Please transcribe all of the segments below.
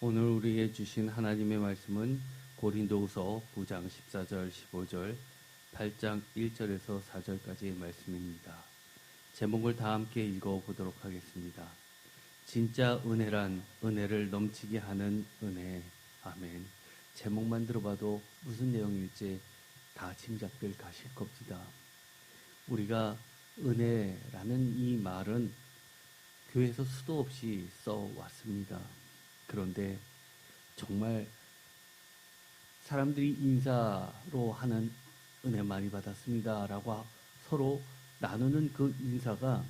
오늘 우리에게 주신 하나님의 말씀은 고린도후서 9장 14절 15절 8장 1절에서 4절까지의 말씀입니다. 제목을 다 함께 읽어보도록 하겠습니다. 진짜 은혜란 은혜를 넘치게 하는 은혜. 아멘. 제목만 들어봐도 무슨 내용일지 다 짐작들 가실 겁니다. 우리가 은혜라는 이 말은 교회에서 수도 없이 써왔습니다. 그런데 정말 사람들이 인사로 하는 은혜 많이 받았습니다 라고 서로 나누는 그 인사가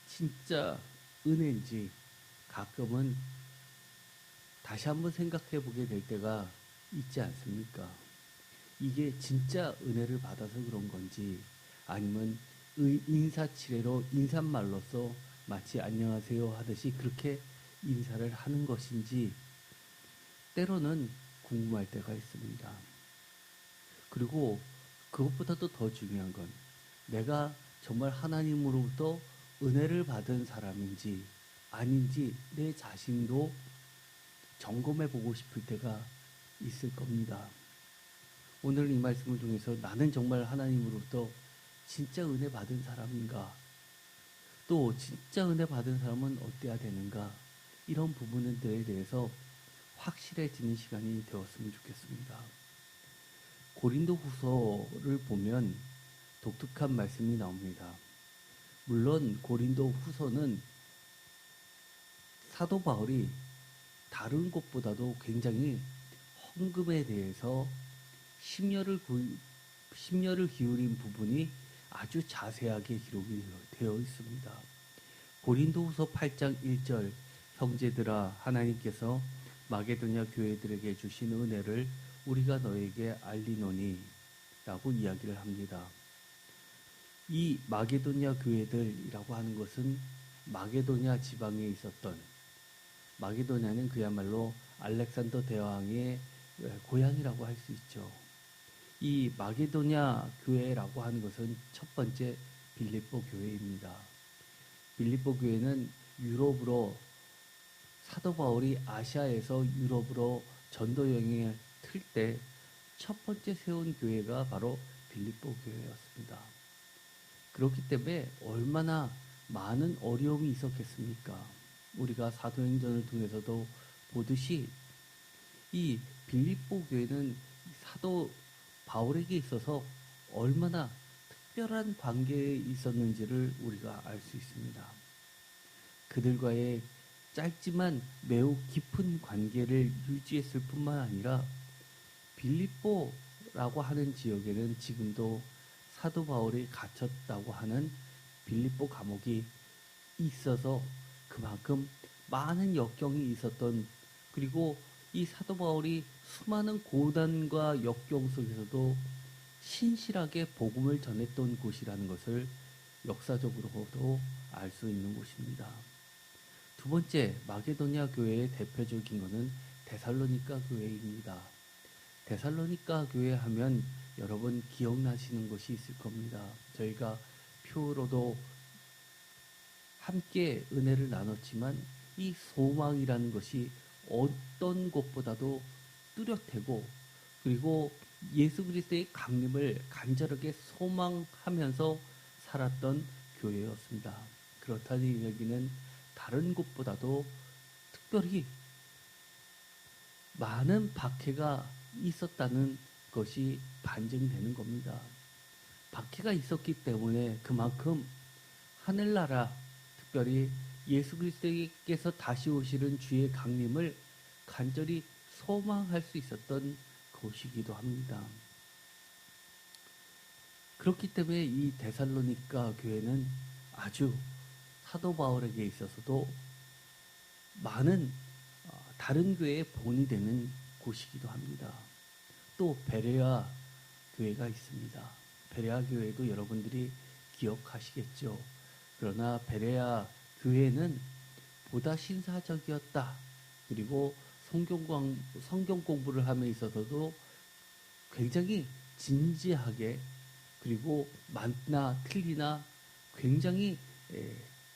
진짜 은혜인지 가끔은 다시 한번 생각해 보게 될 때가 있지 않습니까? 이게 진짜 은혜를 받아서 그런 건지 아니면 인사치레로 인사말로써 마치 안녕하세요 하듯이 그렇게 인사를 하는 것인지 때로는 궁금할 때가 있습니다. 그리고 그것보다도 더 중요한 건 내가 정말 하나님으로부터 은혜를 받은 사람인지 아닌지 내 자신도 점검해 보고 싶을 때가 있을 겁니다. 오늘 이 말씀을 통해서 나는 정말 하나님으로부터 진짜 은혜 받은 사람인가? 또 진짜 은혜 받은 사람은 어때야 되는가? 이런 부분들에 대해서 확실해지는 시간이 되었으면 좋겠습니다. 고린도 후서를 보면 독특한 말씀이 나옵니다. 물론 고린도 후서는 사도 바울이 다른 곳보다도 굉장히 헌금에 대해서 심려를 기울인 부분이 아주 자세하게 기록이 되어 있습니다. 고린도후서 8장 1절 형제들아 하나님께서 마게도냐 교회들에게 주신 은혜를 우리가 너에게 알리노니 라고 이야기를 합니다. 이 마게도냐 교회들이라고 하는 것은 마게도냐 지방에 있었던 마게도냐는 그야말로 알렉산더 대왕의 고향이라고 할 수 있죠. 이 마게도냐 교회라고 하는 것은 첫 번째 빌립보 교회입니다. 빌립보 교회는 유럽으로 사도 바울이 아시아에서 유럽으로 전도 여행을 틀 때 첫 번째 세운 교회가 바로 빌립보 교회였습니다. 그렇기 때문에 얼마나 많은 어려움이 있었겠습니까? 우리가 사도행전을 통해서도 보듯이 이 빌립보 교회는 사도 바울에게 있어서 얼마나 특별한 관계에 있었는지를 우리가 알 수 있습니다. 그들과의 짧지만 매우 깊은 관계를 유지했을 뿐만 아니라 빌립보라고 하는 지역에는 지금도 사도 바울이 갇혔다고 하는 빌립보 감옥이 있어서 그만큼 많은 역경이 있었던 그리고 이 사도 바울이 수많은 고난과 역경 속에서도 신실하게 복음을 전했던 곳이라는 것을 역사적으로도 알 수 있는 곳입니다. 두 번째, 마게도냐 교회의 대표적인 것은 데살로니가 교회입니다. 데살로니가 교회 하면 여러분 기억나시는 것이 있을 겁니다. 저희가 표로도 함께 은혜를 나눴지만 이 소망이라는 것이 어떤 것보다도 뚜렷하고 그리고 예수 그리스도의 강림을 간절하게 소망하면서 살았던 교회였습니다. 그렇다니 여기는 다른 곳보다도 특별히 많은 박해가 있었다는 것이 반증되는 겁니다. 박해가 있었기 때문에 그만큼 하늘나라 특별히 예수 그리스도께서 다시 오시는 주의 강림을 간절히 소망할 수 있었던 곳이기도 합니다. 그렇기 때문에 이 데살로니가 교회는 아주 사도 바울에게 있어서도 많은 다른 교회의 본이 되는 곳이기도 합니다. 또 베레아 교회가 있습니다. 베레아 교회도 여러분들이 기억하시겠죠. 그러나 베레아 교회는 보다 신사적이었다. 그리고 성경 공부를 함에 있어서도 굉장히 진지하게 그리고 맞나 틀리나 굉장히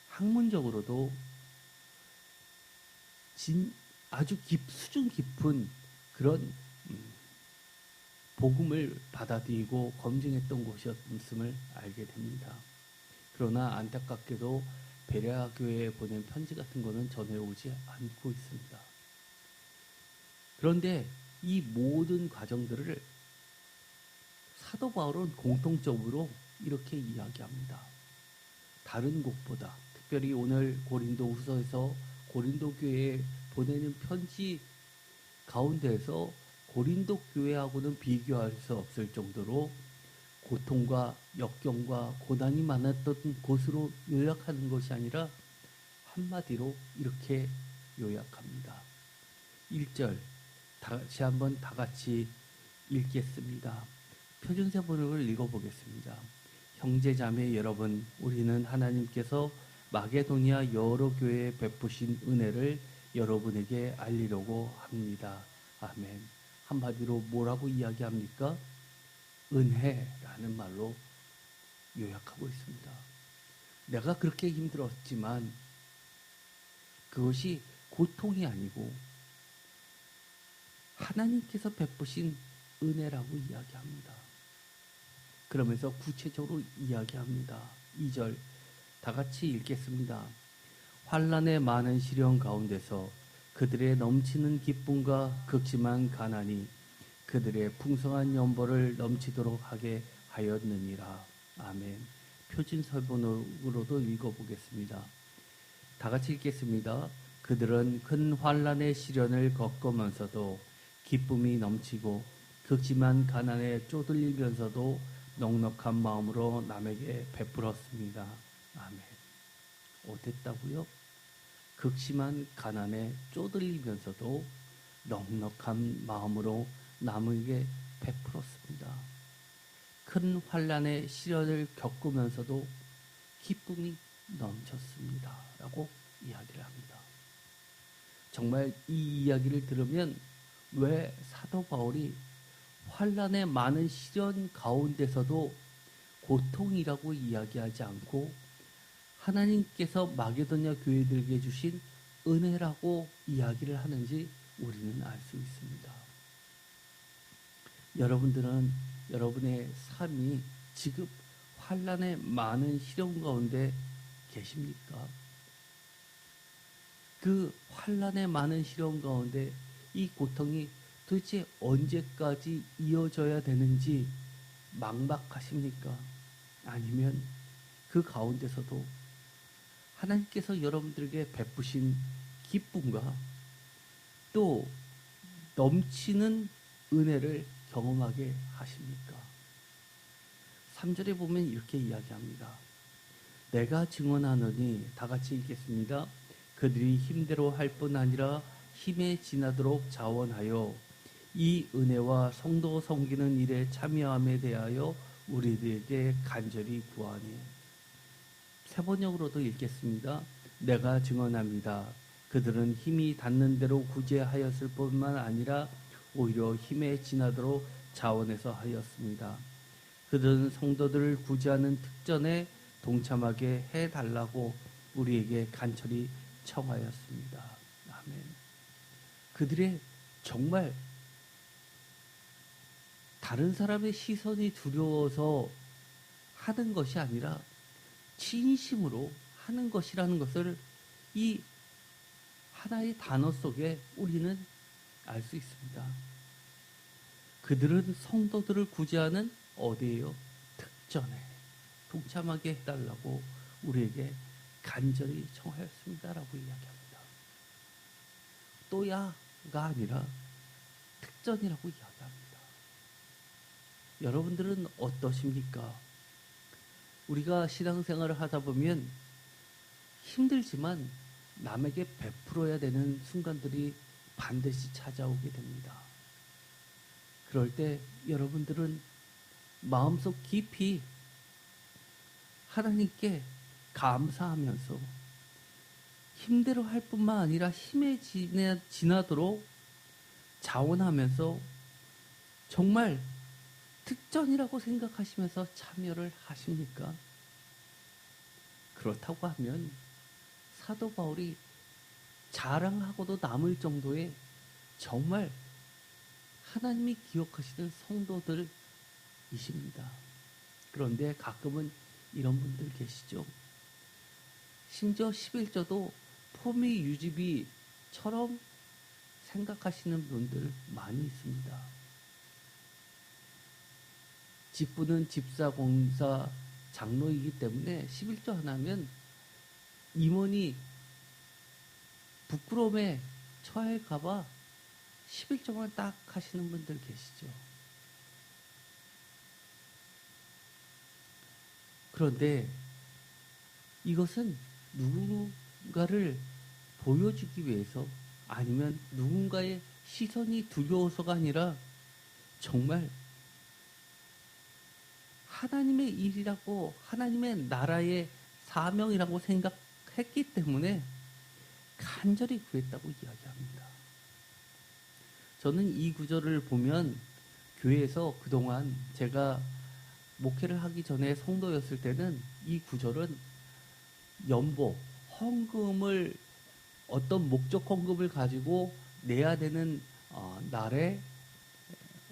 학문적으로도 아주 수준 깊은 그런 음, 복음을 받아들이고 검증했던 곳이었음을 알게 됩니다. 그러나 안타깝게도 베레아 교회에 보낸 편지 같은 거는 전해오지 않고 있습니다. 그런데 이 모든 과정들을 사도 바울은 공통적으로 이렇게 이야기합니다. 다른 곳보다, 특별히 오늘 고린도 후서에서 고린도 교회에 보내는 편지 가운데에서 고린도 교회하고는 비교할 수 없을 정도로 고통과 역경과 고난이 많았던 곳으로 요약하는 것이 아니라 한마디로 이렇게 요약합니다. 1절 다시 한번 다 같이 읽겠습니다. 표준세 번역을 읽어보겠습니다. 형제자매 여러분, 우리는 하나님께서 마게도니아 여러 교회에 베푸신 은혜를 여러분에게 알리려고 합니다. 아멘. 한마디로 뭐라고 이야기합니까? 은혜라는 말로 요약하고 있습니다. 내가 그렇게 힘들었지만 그것이 고통이 아니고 하나님께서 베푸신 은혜라고 이야기합니다. 그러면서 구체적으로 이야기합니다. 2절 다 같이 읽겠습니다. 환난의 많은 시련 가운데서 그들의 넘치는 기쁨과 극심한 가난이 그들의 풍성한 연보를 넘치도록 하게 하였느니라. 아멘. 표준서본으로도 읽어보겠습니다. 다 같이 읽겠습니다. 그들은 큰 환난의 시련을 겪으면서도 기쁨이 넘치고 극심한 가난에 쪼들리면서도 넉넉한 마음으로 남에게 베풀었습니다. 아멘. 어땠다고요? 극심한 가난에 쪼들리면서도 넉넉한 마음으로 남에게 베풀었습니다. 큰 환난의 시련을 겪으면서도 기쁨이 넘쳤습니다. 라고 이야기를 합니다. 정말 이 이야기를 들으면 왜 사도 바울이 환난의 많은 시련 가운데서도 고통이라고 이야기하지 않고 하나님께서 마게도냐 교회들에게 주신 은혜라고 이야기를 하는지 우리는 알 수 있습니다. 여러분들은 여러분의 삶이 지금 환난의 많은 시련 가운데 계십니까? 그 환난의 많은 시련 가운데 이 고통이 도대체 언제까지 이어져야 되는지 막막하십니까? 아니면 그 가운데서도 하나님께서 여러분들에게 베푸신 기쁨과 또 넘치는 은혜를 경험하게 하십니까? 3절에 보면 이렇게 이야기합니다. 내가 증언하노니 다 같이 읽겠습니다. 그들이 힘대로 할 뿐 아니라 힘에 지나도록 자원하여 이 은혜와 성도 섬기는 일에 참여함에 대하여 우리들에게 간절히 구하니. 새 번역으로도 읽겠습니다. 내가 증언합니다. 그들은 힘이 닿는 대로 구제하였을 뿐만 아니라 오히려 힘에 지나도록 자원해서 하였습니다. 그들은 성도들을 구제하는 특전에 동참하게 해달라고 우리에게 간절히 청하였습니다. 아멘. 그들의 정말 다른 사람의 시선이 두려워서 하는 것이 아니라 진심으로 하는 것이라는 것을 이 하나의 단어 속에 우리는 알 수 있습니다. 그들은 성도들을 구제하는 어디에요? 특전에 동참하게 해달라고 우리에게 간절히 청하였습니다라고 이야기합니다. 또야가 아니라 특전이라고 이야기합니다. 여러분들은 어떠십니까? 우리가 신앙생활을 하다 보면 힘들지만 남에게 베풀어야 되는 순간들이 반드시 찾아오게 됩니다. 그럴 때 여러분들은 마음속 깊이 하나님께 감사하면서 힘대로 할 뿐만 아니라 힘에 지나도록 자원하면서 정말 특전이라고 생각하시면서 참여를 하십니까? 그렇다고 하면 사도 바울이 자랑하고도 남을 정도의 정말 하나님이 기억하시는 성도들이십니다. 그런데 가끔은 이런 분들 계시죠. 심지어 11조도 포미 유지비처럼 생각하시는 분들 많이 있습니다. 직분은 집사, 공사, 장로이기 때문에 11조 하나면 임원이 부끄러움에 처할까봐 11조만 딱 하시는 분들 계시죠. 그런데 이것은 누군가를 보여주기 위해서 아니면 누군가의 시선이 두려워서가 아니라 정말 하나님의 일이라고 하나님의 나라의 사명이라고 생각했기 때문에 간절히 구했다고 이야기합니다. 저는 이 구절을 보면 교회에서 그동안 제가 목회를 하기 전에 성도였을 때는 이 구절은 연보, 헌금을 어떤 목적 헌금을 가지고 내야 되는 날에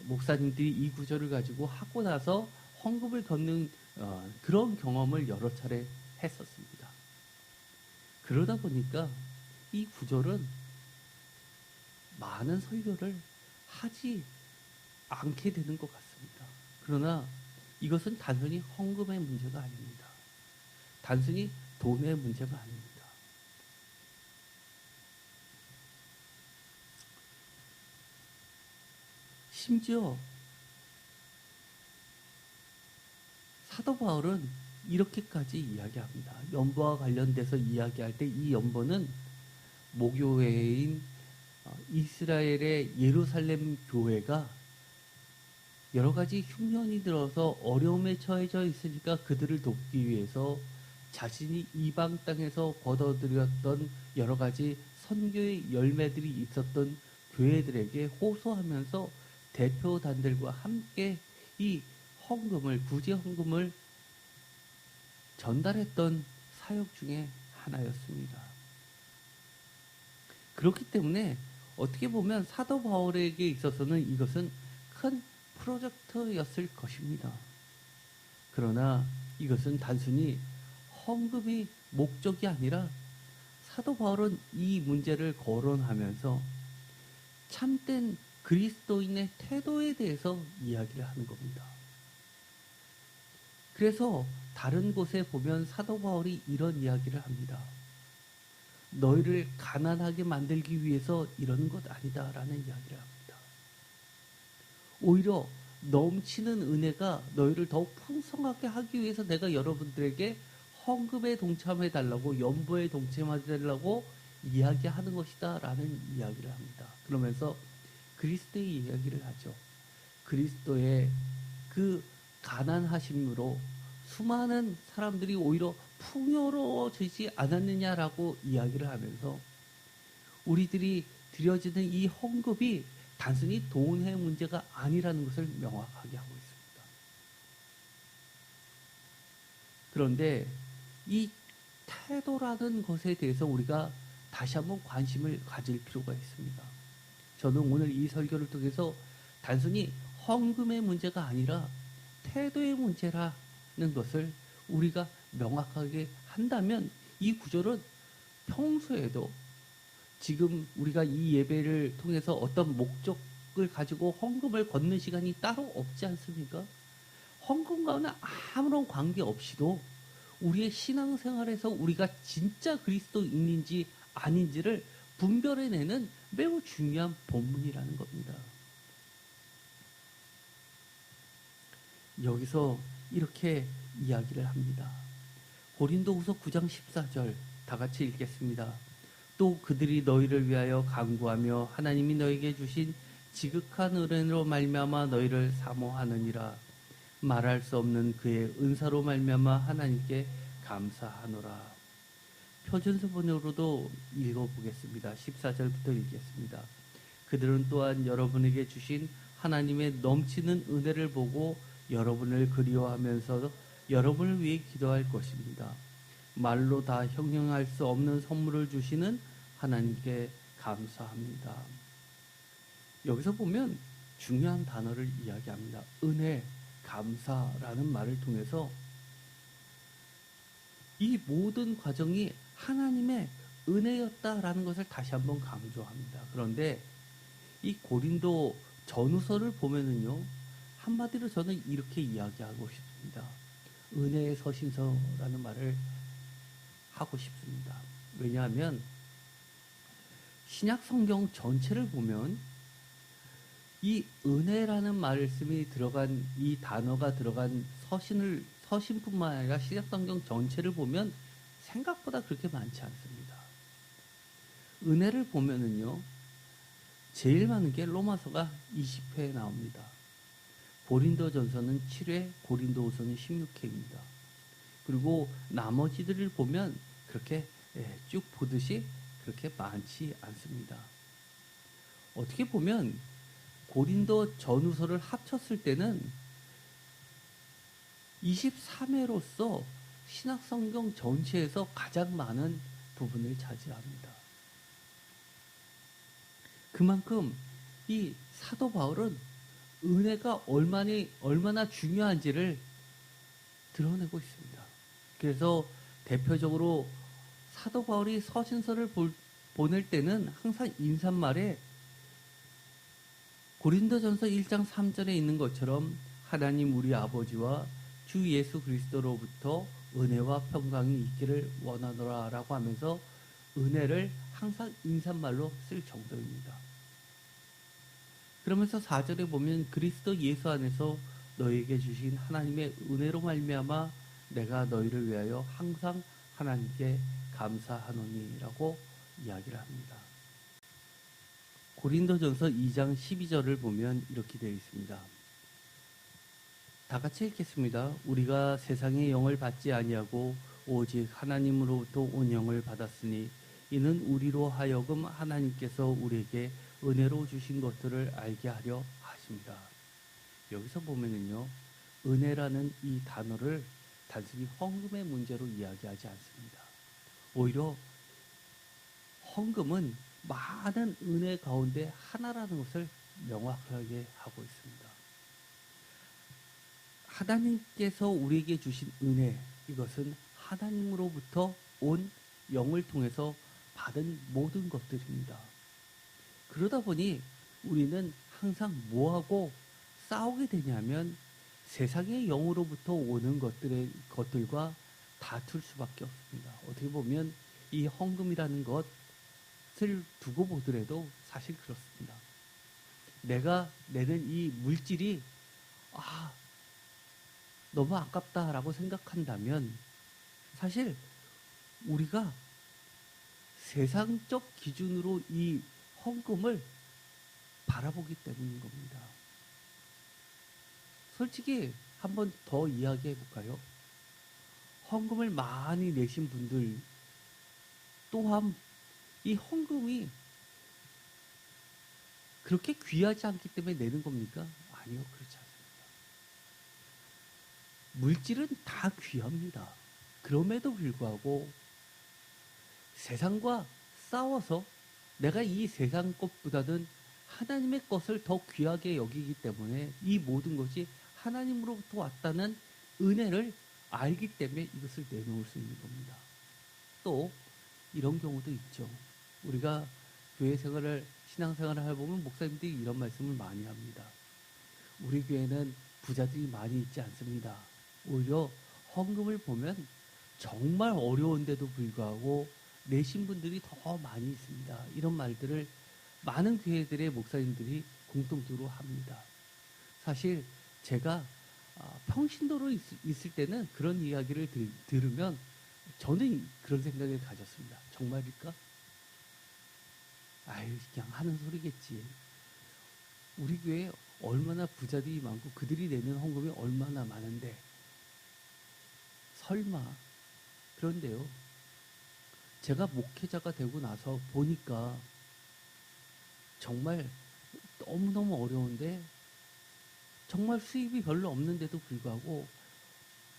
목사님들이 이 구절을 가지고 하고 나서 헌금을 걷는 그런 경험을 여러 차례 했었습니다. 그러다 보니까 이 구절은 많은 설교를 하지 않게 되는 것 같습니다. 그러나 이것은 단순히 헌금의 문제가 아닙니다. 단순히 돈의 문제가 아닙니다. 심지어 사도 바울은 이렇게까지 이야기합니다. 연보와 관련돼서 이야기할 때 이 연보는 모교회인 이스라엘의 예루살렘 교회가 여러 가지 흉년이 들어서 어려움에 처해져 있으니까 그들을 돕기 위해서 자신이 이방 땅에서 거둬들였던 여러 가지 선교의 열매들이 있었던 교회들에게 호소하면서 대표단들과 함께 이 헌금을, 구제 헌금을 전달했던 사역 중에 하나였습니다. 그렇기 때문에 어떻게 보면 사도 바울에게 있어서는 이것은 큰 프로젝트였을 것입니다. 그러나 이것은 단순히 헌금이 목적이 아니라 사도 바울은 이 문제를 거론하면서 참된 그리스도인의 태도에 대해서 이야기를 하는 겁니다. 그래서 다른 곳에 보면 사도 바울이 이런 이야기를 합니다. 너희를 가난하게 만들기 위해서 이러는 것 아니다라는 이야기를 합니다. 오히려 넘치는 은혜가 너희를 더욱 풍성하게 하기 위해서 내가 여러분들에게 헌금에 동참해 달라고, 연보에 동참해 달라고 이야기하는 것이다 라는 이야기를 합니다. 그러면서 그리스도의 이야기를 하죠. 그리스도의 그 가난하심으로 수많은 사람들이 오히려 풍요로워지지 않았느냐라고 이야기를 하면서 우리들이 드려지는 이 헌금이 단순히 돈의 문제가 아니라는 것을 명확하게 하고 있습니다. 그런데 이 태도라는 것에 대해서 우리가 다시 한번 관심을 가질 필요가 있습니다. 저는 오늘 이 설교를 통해서 단순히 헌금의 문제가 아니라 태도의 문제라는 것을 우리가 명확하게 한다면 이 구절은 평소에도 지금 우리가 이 예배를 통해서 어떤 목적을 가지고 헌금을 걷는 시간이 따로 없지 않습니까? 헌금과는 아무런 관계없이도 우리의 신앙생활에서 우리가 진짜 그리스도인인지 아닌지를 분별해내는 매우 중요한 본문이라는 겁니다. 여기서 이렇게 이야기를 합니다. 고린도후서 9장 14절 다 같이 읽겠습니다. 또 그들이 너희를 위하여 간구하며 하나님이 너희에게 주신 지극한 은혜로 말미암아 너희를 사모하느니라. 말할 수 없는 그의 은사로 말미암아 하나님께 감사하노라. 표준서본으로도 읽어보겠습니다. 14절부터 읽겠습니다. 그들은 또한 여러분에게 주신 하나님의 넘치는 은혜를 보고 여러분을 그리워하면서 여러분을 위해 기도할 것입니다. 말로 다 형용할 수 없는 선물을 주시는 하나님께 감사합니다. 여기서 보면 중요한 단어를 이야기합니다. 은혜, 감사라는 말을 통해서 이 모든 과정이 하나님의 은혜였다라는 것을 다시 한번 강조합니다. 그런데 이 고린도 전후서를 보면은요, 한마디로 저는 이렇게 이야기하고 싶습니다. 은혜의 서신서라는 말을 하고 싶습니다. 왜냐하면 신약 성경 전체를 보면 이 은혜라는 말씀이 들어간 이 단어가 들어간 서신뿐만 아니라 신약 성경 전체를 보면 생각보다 그렇게 많지 않습니다. 은혜를 보면은요, 제일 많은 게 로마서가 20회에 나옵니다. 고린도전서는 7회, 고린도후서는 16회입니다. 그리고 나머지들을 보면 그렇게 쭉 보듯이 그렇게 많지 않습니다. 어떻게 보면 고린도 전후서를 합쳤을 때는 23회로서 신약성경 전체에서 가장 많은 부분을 차지합니다. 그만큼 이 사도 바울은 은혜가 얼마나 중요한지를 드러내고 있습니다. 그래서 대표적으로 사도 바울이 서신서를 보낼 때는 항상 인사말에 고린도전서 1장 3절에 있는 것처럼 하나님 우리 아버지와 주 예수 그리스도로부터 은혜와 평강이 있기를 원하노라 라고 하면서 은혜를 항상 인사말로 쓸 정도입니다. 그러면서 4절에 보면 그리스도 예수 안에서 너에게 주신 하나님의 은혜로 말미암아 내가 너희를 위하여 항상 하나님께 감사하노니라고 이야기를 합니다. 고린도전서 2장 12절을 보면 이렇게 되어 있습니다. 다 같이 읽겠습니다. 우리가 세상의 영을 받지 아니하고 오직 하나님으로부터 온 영을 받았으니 이는 우리로 하여금 하나님께서 우리에게 은혜로 주신 것들을 알게 하려 하십니다. 여기서 보면은요, 은혜라는 이 단어를 단순히 헌금의 문제로 이야기하지 않습니다. 오히려 헌금은 많은 은혜 가운데 하나라는 것을 명확하게 하고 있습니다. 하나님께서 우리에게 주신 은혜, 이것은 하나님으로부터 온 영을 통해서 받은 모든 것들입니다. 그러다 보니 우리는 항상 뭐하고 싸우게 되냐면 세상의 영으로부터 오는 것들과 다툴 수밖에 없습니다. 어떻게 보면 이 헌금이라는 것을 두고 보더라도 사실 그렇습니다. 내가 내는 이 물질이 너무 아깝다라고 생각한다면 사실 우리가 세상적 기준으로 이 헌금을 바라보기 때문인 겁니다. 솔직히 한번 더 이야기해 볼까요? 헌금을 많이 내신 분들 또한 이 헌금이 그렇게 귀하지 않기 때문에 내는 겁니까? 아니요, 그렇지 않습니다. 물질은 다 귀합니다. 그럼에도 불구하고 세상과 싸워서 내가 이 세상 것보다는 하나님의 것을 더 귀하게 여기기 때문에 이 모든 것이 하나님으로부터 왔다는 은혜를 알기 때문에 이것을 내놓을 수 있는 겁니다. 또 이런 경우도 있죠. 우리가 교회 생활을, 신앙생활을 해보면 목사님들이 이런 말씀을 많이 합니다. 우리 교회는 부자들이 많이 있지 않습니다. 오히려 헌금을 보면 정말 어려운데도 불구하고 내신 분들이 더 많이 있습니다. 이런 말들을 많은 교회들의 목사님들이 공통적으로 합니다. 사실 제가 평신도로 있을 때는 그런 이야기를 들으면 저는 그런 생각을 가졌습니다. 정말일까? 아유, 그냥 하는 소리겠지. 우리 교회에 얼마나 부자들이 많고 그들이 내는 헌금이 얼마나 많은데 설마. 그런데요, 제가 목회자가 되고 나서 보니까 정말 너무너무 어려운데 정말 수입이 별로 없는데도 불구하고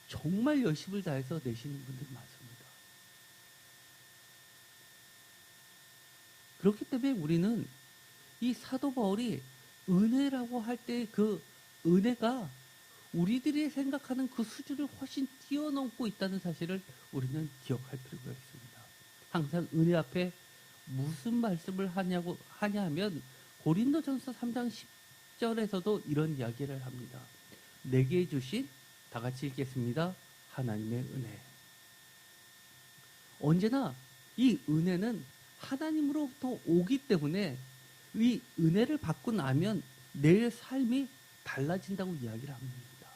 정말 열심을 다해서 내시는 분들이 많습니다. 그렇기 때문에 우리는 이 사도 바울이 은혜라고 할 때 그 은혜가 우리들이 생각하는 그 수준을 훨씬 뛰어넘고 있다는 사실을 우리는 기억할 필요가 있습니다. 항상 은혜 앞에 무슨 말씀을 하냐 하면 고린도전서 3장 10절에서도 이런 이야기를 합니다. 내게 주신, 다 같이 읽겠습니다. 하나님의 은혜. 언제나 이 은혜는 하나님으로부터 오기 때문에 이 은혜를 받고 나면 내 삶이 달라진다고 이야기를 합니다.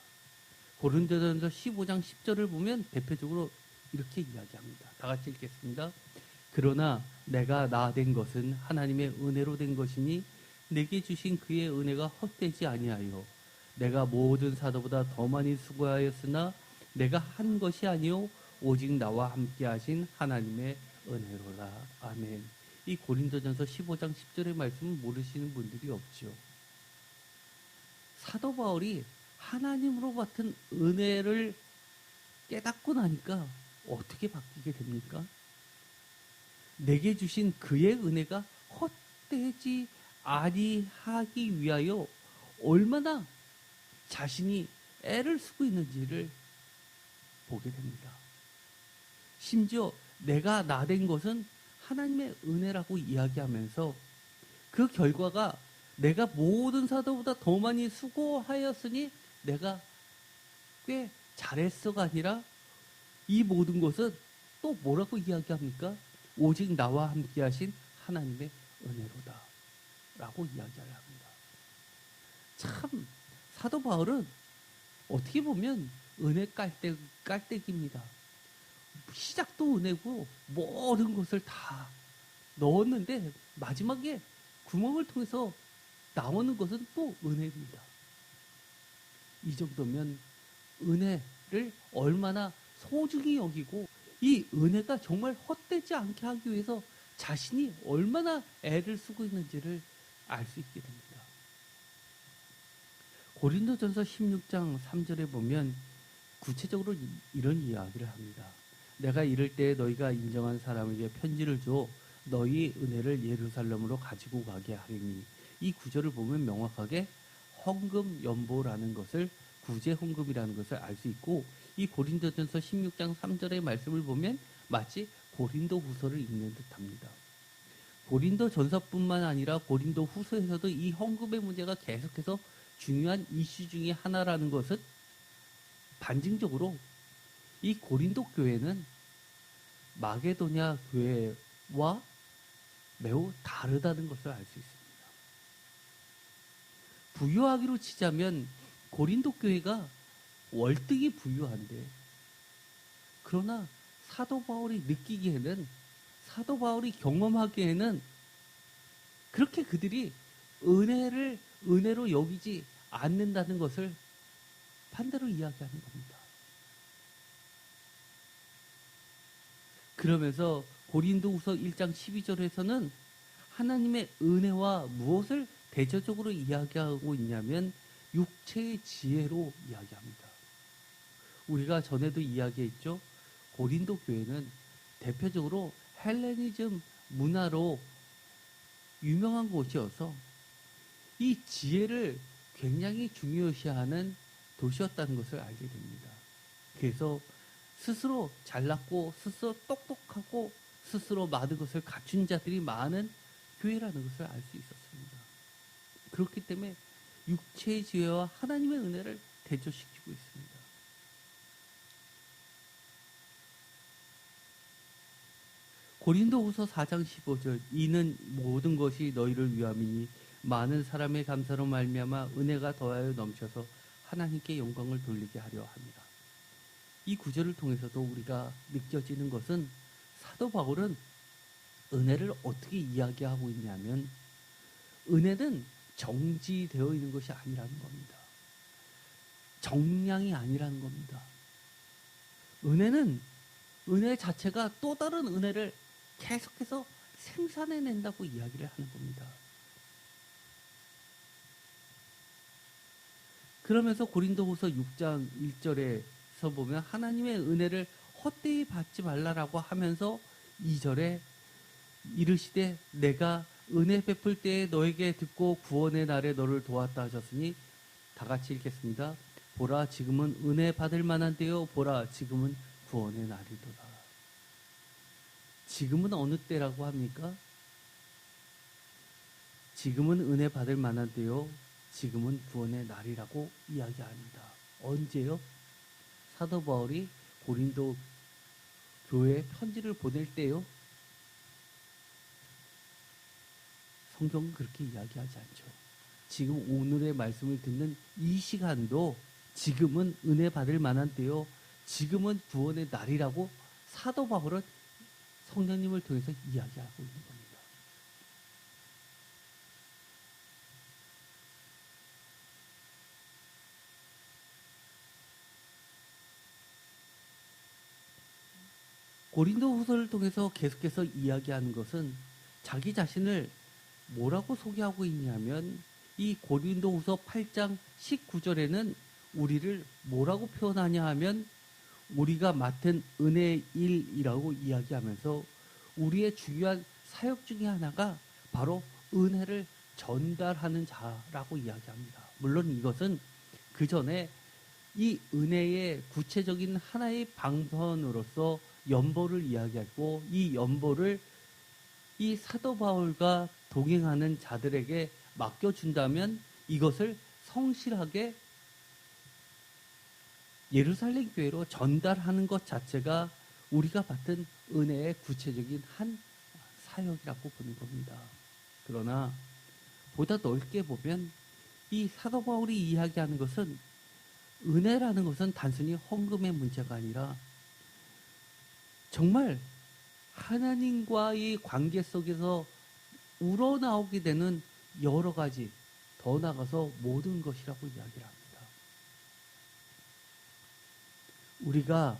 고린도전서 15장 10절을 보면 대표적으로 이렇게 이야기합니다. 다 같이 읽겠습니다. 그러나 내가 나 된 것은 하나님의 은혜로 된 것이니 내게 주신 그의 은혜가 헛되지 아니하여 내가 모든 사도보다 더 많이 수고하였으나 내가 한 것이 아니요 오직 나와 함께 하신 하나님의 은혜로라. 아멘. 이 고린도전서 15장 10절의 말씀을 모르시는 분들이 없죠. 사도 바울이 하나님으로 받은 은혜를 깨닫고 나니까 어떻게 바뀌게 됩니까? 내게 주신 그의 은혜가 헛되지 아니하기 위하여 얼마나 자신이 애를 쓰고 있는지를 보게 됩니다. 심지어 내가 나 된 것은 하나님의 은혜라고 이야기하면서 그 결과가 내가 모든 사도보다 더 많이 수고하였으니 내가 꽤 잘했어가 아니라 이 모든 것은 또 뭐라고 이야기합니까? 오직 나와 함께 하신 하나님의 은혜로다 라고 이야기를 합니다. 참 사도 바울은 어떻게 보면 은혜 깔때기입니다. 시작도 은혜고 모든 것을 다 넣었는데 마지막에 구멍을 통해서 나오는 것은 또 은혜입니다. 이 정도면 은혜를 얼마나 소중히 여기고 이 은혜가 정말 헛되지 않게 하기 위해서 자신이 얼마나 애를 쓰고 있는지를 알 수 있게 됩니다. 고린도전서 16장 3절에 보면 구체적으로 이런 이야기를 합니다. 내가 이럴 때 너희가 인정한 사람에게 편지를 줘 너희 은혜를 예루살렘으로 가지고 가게 하리니, 이 구절을 보면 명확하게 헌금 연보라는 것을, 구제 헌금이라는 것을 알 수 있고, 이 고린도전서 16장 3절의 말씀을 보면 마치 고린도 후서를 읽는 듯합니다. 고린도 전서뿐만 아니라 고린도 후서에서도 이 헌금의 문제가 계속해서 중요한 이슈 중에 하나라는 것은 반증적으로 이 고린도 교회는 마게도냐 교회와 매우 다르다는 것을 알 수 있습니다. 부유하기로 치자면 고린도 교회가 월등히 부유한데, 그러나 사도 바울이 느끼기에는, 사도 바울이 경험하기에는 그렇게 그들이 은혜를 은혜로 여기지 않는다는 것을 반대로 이야기하는 겁니다. 그러면서 고린도후서 1장 12절에서는 하나님의 은혜와 무엇을 대조적으로 이야기하고 있냐면 육체의 지혜로 이야기합니다. 우리가 전에도 이야기했죠. 고린도 교회는 대표적으로 헬레니즘 문화로 유명한 곳이어서 이 지혜를 굉장히 중요시하는 도시였다는 것을 알게 됩니다. 그래서 스스로 잘났고 스스로 똑똑하고 스스로 많은 것을 갖춘 자들이 많은 교회라는 것을 알 수 있었습니다. 그렇기 때문에 육체의 지혜와 하나님의 은혜를 대조시키고 있습니다. 고린도후서 4장 15절, 이는 모든 것이 너희를 위함이니 많은 사람의 감사로 말미암아 은혜가 더하여 넘쳐서 하나님께 영광을 돌리게 하려 합니다. 이 구절을 통해서도 우리가 느껴지는 것은 사도 바울은 은혜를 어떻게 이야기하고 있냐면, 은혜는 정지되어 있는 것이 아니라는 겁니다. 정량이 아니라는 겁니다. 은혜는, 은혜 자체가 또 다른 은혜를 계속해서 생산해낸다고 이야기를 하는 겁니다. 그러면서 고린도후서 6장 1절에서 보면 하나님의 은혜를 헛되이 받지 말라라고 하면서 2절에 이르시되 내가 은혜 베풀 때에 너에게 듣고 구원의 날에 너를 도왔다 하셨으니 다 같이 읽겠습니다. 보라 지금은 은혜 받을 만한 때요 보라 지금은 구원의 날이도다. 지금은 어느 때라고 합니까? 지금은 은혜 받을 만한 때요 지금은 구원의 날이라고 이야기합니다. 언제요? 사도 바울이 고린도 교회에 편지를 보낼 때요? 성경은 그렇게 이야기하지 않죠. 지금 오늘의 말씀을 듣는 이 시간도 지금은 은혜 받을 만한 때요. 지금은 구원의 날이라고 사도 바울은 성령님을 통해서 이야기하고 있는 겁니다. 고린도 후서를 통해서 계속해서 이야기하는 것은 자기 자신을 뭐라고 소개하고 있냐면 이 고린도 후서 8장 19절에는 우리를 뭐라고 표현하냐 하면 우리가 맡은 은혜의 일이라고 이야기하면서 우리의 중요한 사역 중에 하나가 바로 은혜를 전달하는 자라고 이야기합니다. 물론 이것은 그 전에 이 은혜의 구체적인 하나의 방편으로서 연보를 이야기했고 이 연보를 이 사도 바울과 동행하는 자들에게 맡겨준다면 이것을 성실하게 예루살렘 교회로 전달하는 것 자체가 우리가 받은 은혜의 구체적인 한 사역이라고 보는 겁니다. 그러나 보다 넓게 보면 이 사도 바울이 이야기하는 것은 은혜라는 것은 단순히 헌금의 문제가 아니라 정말 하나님과의 관계 속에서 우러나오게 되는 여러 가지 더 나아가서 모든 것이라고 이야기를 합니다. 우리가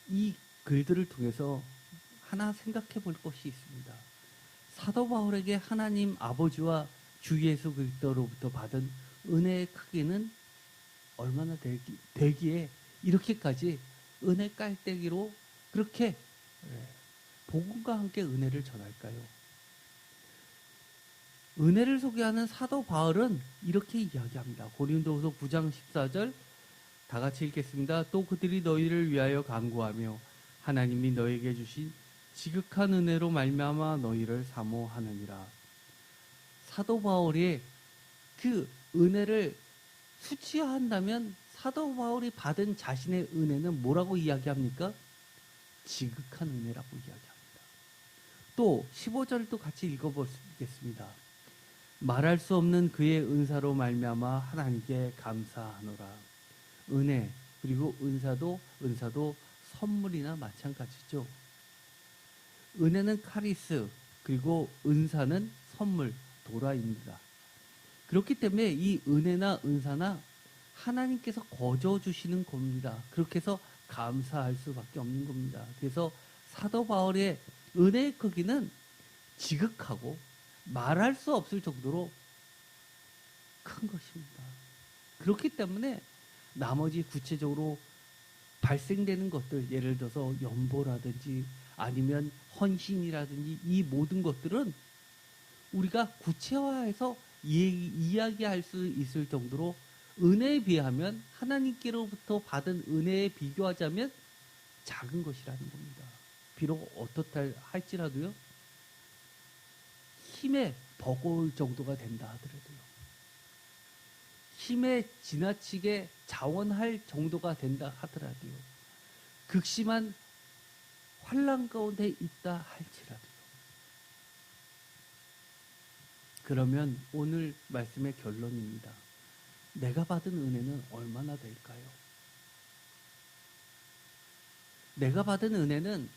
이 글들을 통해서 하나 생각해 볼 것이 있습니다. 사도 바울에게 하나님 아버지와 주 예수 그리스도로부터 받은 은혜의 크기는 얼마나 되기에 이렇게까지 은혜 깔때기로 그렇게 복음과 함께 은혜를 전할까요? 은혜를 소개하는 사도 바울은 이렇게 이야기합니다. 고린도후서 9장 14절 다 같이 읽겠습니다. 또 그들이 너희를 위하여 간구하며 하나님이 너에게 주신 지극한 은혜로 말미암아 너희를 사모하느니라. 사도 바울이 그 은혜를 수치화한다면 사도 바울이 받은 자신의 은혜는 뭐라고 이야기합니까? 지극한 은혜라고 이야기합니다. 또 15절도 같이 읽어보겠습니다. 말할 수 없는 그의 은사로 말미암아 하나님께 감사하노라. 은혜 그리고 은사도 선물이나 마찬가지죠. 은혜는 카리스 그리고 은사는 선물 도라입니다. 그렇기 때문에 이 은혜나 은사나 하나님께서 거저 주시는 겁니다. 그렇게 해서 감사할 수밖에 없는 겁니다. 그래서 사도 바울의 은혜의 크기는 지극하고 말할 수 없을 정도로 큰 것입니다. 그렇기 때문에 나머지 구체적으로 발생되는 것들, 예를 들어서 연보라든지 아니면 헌신이라든지 이 모든 것들은 우리가 구체화해서 이야기할 수 있을 정도로 은혜에 비하면 하나님께로부터 받은 은혜에 비교하자면 작은 것이라는 겁니다. 비록 어떻다 할지라도요. 힘에 버거울 정도가 된다 하더라도요. 힘에 지나치게 자원할 정도가 된다 하더라도요. 극심한 환난 가운데 있다 할지라도요. 그러면 오늘 말씀의 결론입니다. 내가 받은 은혜는 얼마나 될까요? 내가 받은 은혜는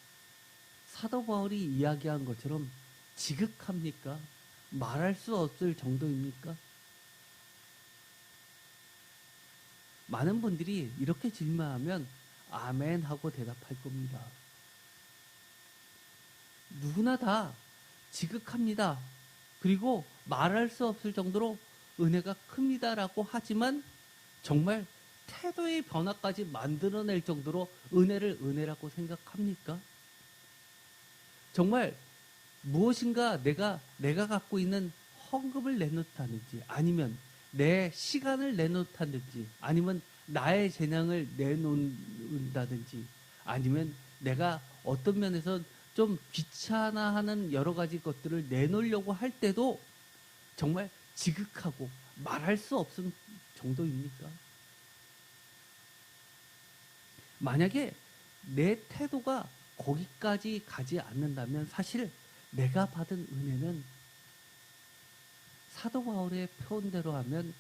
사도 바울이 이야기한 것처럼 지극합니까? 말할 수 없을 정도입니까? 많은 분들이 이렇게 질문하면 아멘 하고 대답할 겁니다. 누구나 다 지극합니다. 그리고 말할 수 없을 정도로 은혜가 큽니다라고 하지만 정말 태도의 변화까지 만들어낼 정도로 은혜를 은혜라고 생각합니까? 정말 무엇인가 내가 갖고 있는 헌금을 내놓다든지 아니면 내 시간을 내놓다든지 아니면 나의 재능을 내놓는다든지 아니면 내가 어떤 면에서 좀 귀찮아하는 여러 가지 것들을 내놓으려고 할 때도 정말 지극하고 말할 수 없은 정도입니까? 만약에 내 태도가 거기까지 가지 않는다면 사실 내가 받은 은혜는 사도 바울의 표현대로 하면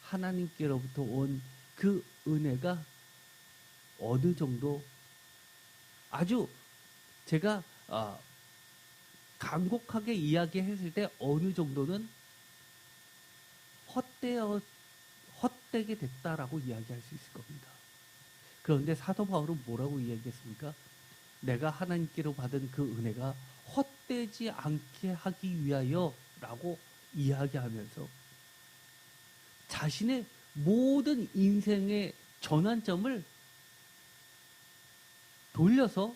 하나님께로부터 온 그 은혜가 어느 정도 아주 제가 간곡하게 이야기했을 때 어느 정도는 헛되게 됐다라고 이야기할 수 있을 겁니다. 그런데 사도 바울은 뭐라고 이야기했습니까? 내가 하나님께로 받은 그 은혜가 헛되지 않게 하기 위하여 라고 이야기하면서 자신의 모든 인생의 전환점을 돌려서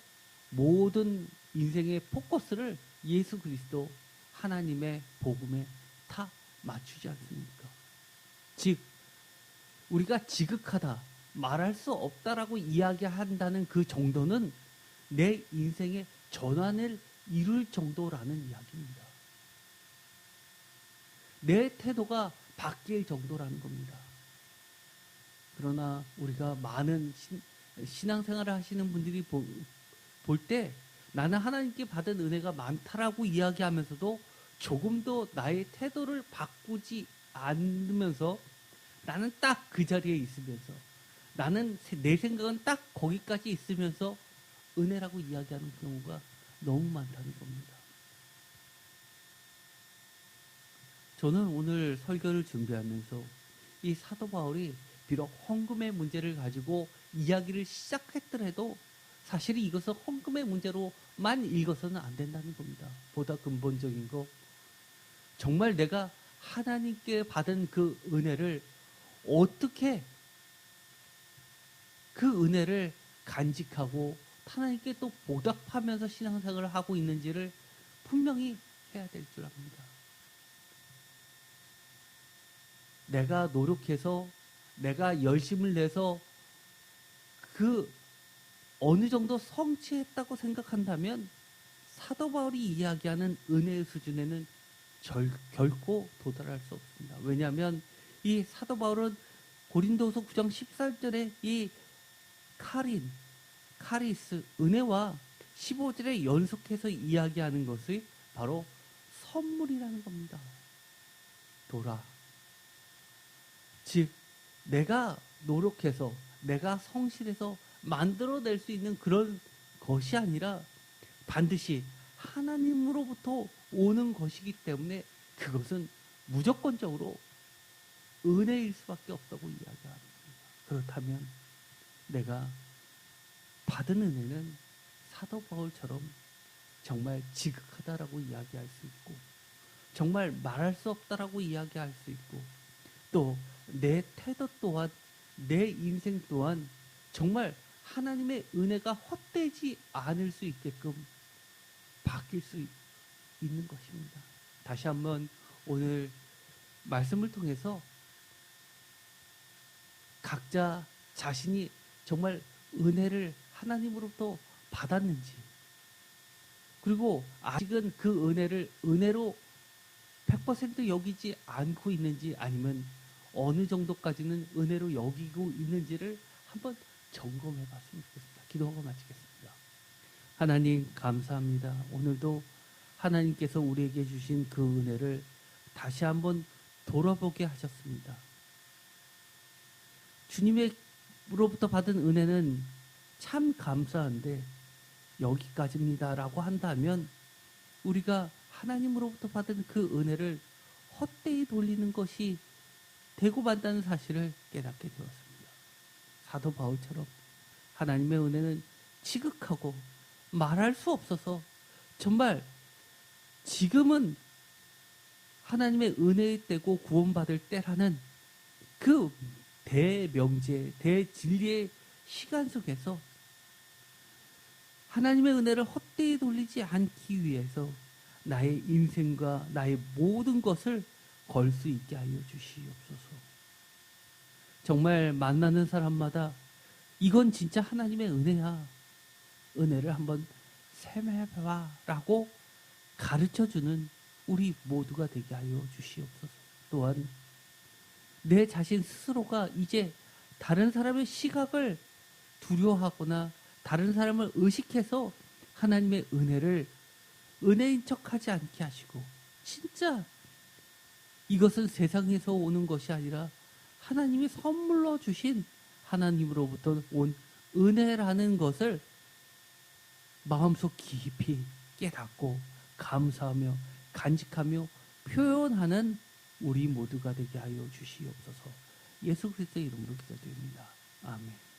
모든 인생의 포커스를 예수 그리스도 하나님의 복음에 다 맞추지 않습니까? 즉 우리가 지극하다, 말할 수 없다라고 이야기한다는 그 정도는 내 인생의 전환을 이룰 정도라는 이야기입니다. 내 태도가 바뀔 정도라는 겁니다. 그러나 우리가 많은 신앙생활을 하시는 분들이 볼 때 나는 하나님께 받은 은혜가 많다라고 이야기하면서도 조금도 나의 태도를 바꾸지 않으면서 나는 딱 그 자리에 있으면서 나는 내 생각은 딱 거기까지 있으면서 은혜라고 이야기하는 경우가 너무 많다는 겁니다. 저는 오늘 설교를 준비하면서 이 사도 바울이 비록 헌금의 문제를 가지고 이야기를 시작했더라도 사실 이것은 헌금의 문제로만 읽어서는 안 된다는 겁니다. 보다 근본적인 거 정말 내가 하나님께 받은 그 은혜를 어떻게 그 은혜를 간직하고 하나님께 또 보답하면서 신앙생활을 하고 있는지를 분명히 해야 될 줄 압니다. 내가 노력해서 내가 열심을 내서 그 어느 정도 성취했다고 생각한다면 사도 바울이 이야기하는 은혜의 수준에는 결코 도달할 수 없습니다. 왜냐하면 이 사도 바울은 고린도후서 9장 13절에 이 카리스, 은혜와 15절에 연속해서 이야기하는 것이 바로 선물이라는 겁니다. 즉 내가 노력해서 내가 성실해서 만들어낼 수 있는 그런 것이 아니라 반드시 하나님으로부터 오는 것이기 때문에 그것은 무조건적으로 은혜일 수밖에 없다고 이야기합니다. 그렇다면 내가 받은 은혜는 사도 바울처럼 정말 지극하다라고 이야기할 수 있고 정말 말할 수 없다라고 이야기할 수 있고 또 내 태도 또한 내 인생 또한 정말 하나님의 은혜가 헛되지 않을 수 있게끔 바뀔 수 있는 것입니다. 다시 한번 오늘 말씀을 통해서 각자 자신이 정말 은혜를 하나님으로부터 받았는지 그리고 아직은 그 은혜를 은혜로 100% 여기지 않고 있는지 아니면 어느 정도까지는 은혜로 여기고 있는지를 한번 점검해 봤으면 좋겠습니다. 기도하고 마치겠습니다. 하나님 감사합니다. 오늘도 하나님께서 우리에게 주신 그 은혜를 다시 한번 돌아보게 하셨습니다. 주님으로부터 받은 은혜는 참 감사한데 여기까지입니다라고 한다면 우리가 하나님으로부터 받은 그 은혜를 헛되이 돌리는 것이 되고 만다는 사실을 깨닫게 되었습니다. 사도 바울처럼 하나님의 은혜는 지극하고 말할 수 없어서 정말 지금은 하나님의 은혜의 때고 구원받을 때라는 그 대명제, 대진리의 시간 속에서 하나님의 은혜를 헛되이 돌리지 않기 위해서 나의 인생과 나의 모든 것을 걸 수 있게 하여 주시옵소서. 정말 만나는 사람마다 이건 진짜 하나님의 은혜야. 은혜를 한번 샘해봐 라고 가르쳐주는 우리 모두가 되게 하여 주시옵소서. 또한 내 자신 스스로가 이제 다른 사람의 시각을 두려워하거나 다른 사람을 의식해서 하나님의 은혜를 은혜인 척하지 않게 하시고, 진짜 이것은 세상에서 오는 것이 아니라 하나님이 선물로 주신 하나님으로부터 온 은혜라는 것을 마음속 깊이 깨닫고 감사하며 간직하며 표현하는 우리 모두가 되게 하여 주시옵소서. 예수 그리스도의 이름으로 기도드립니다. 아멘.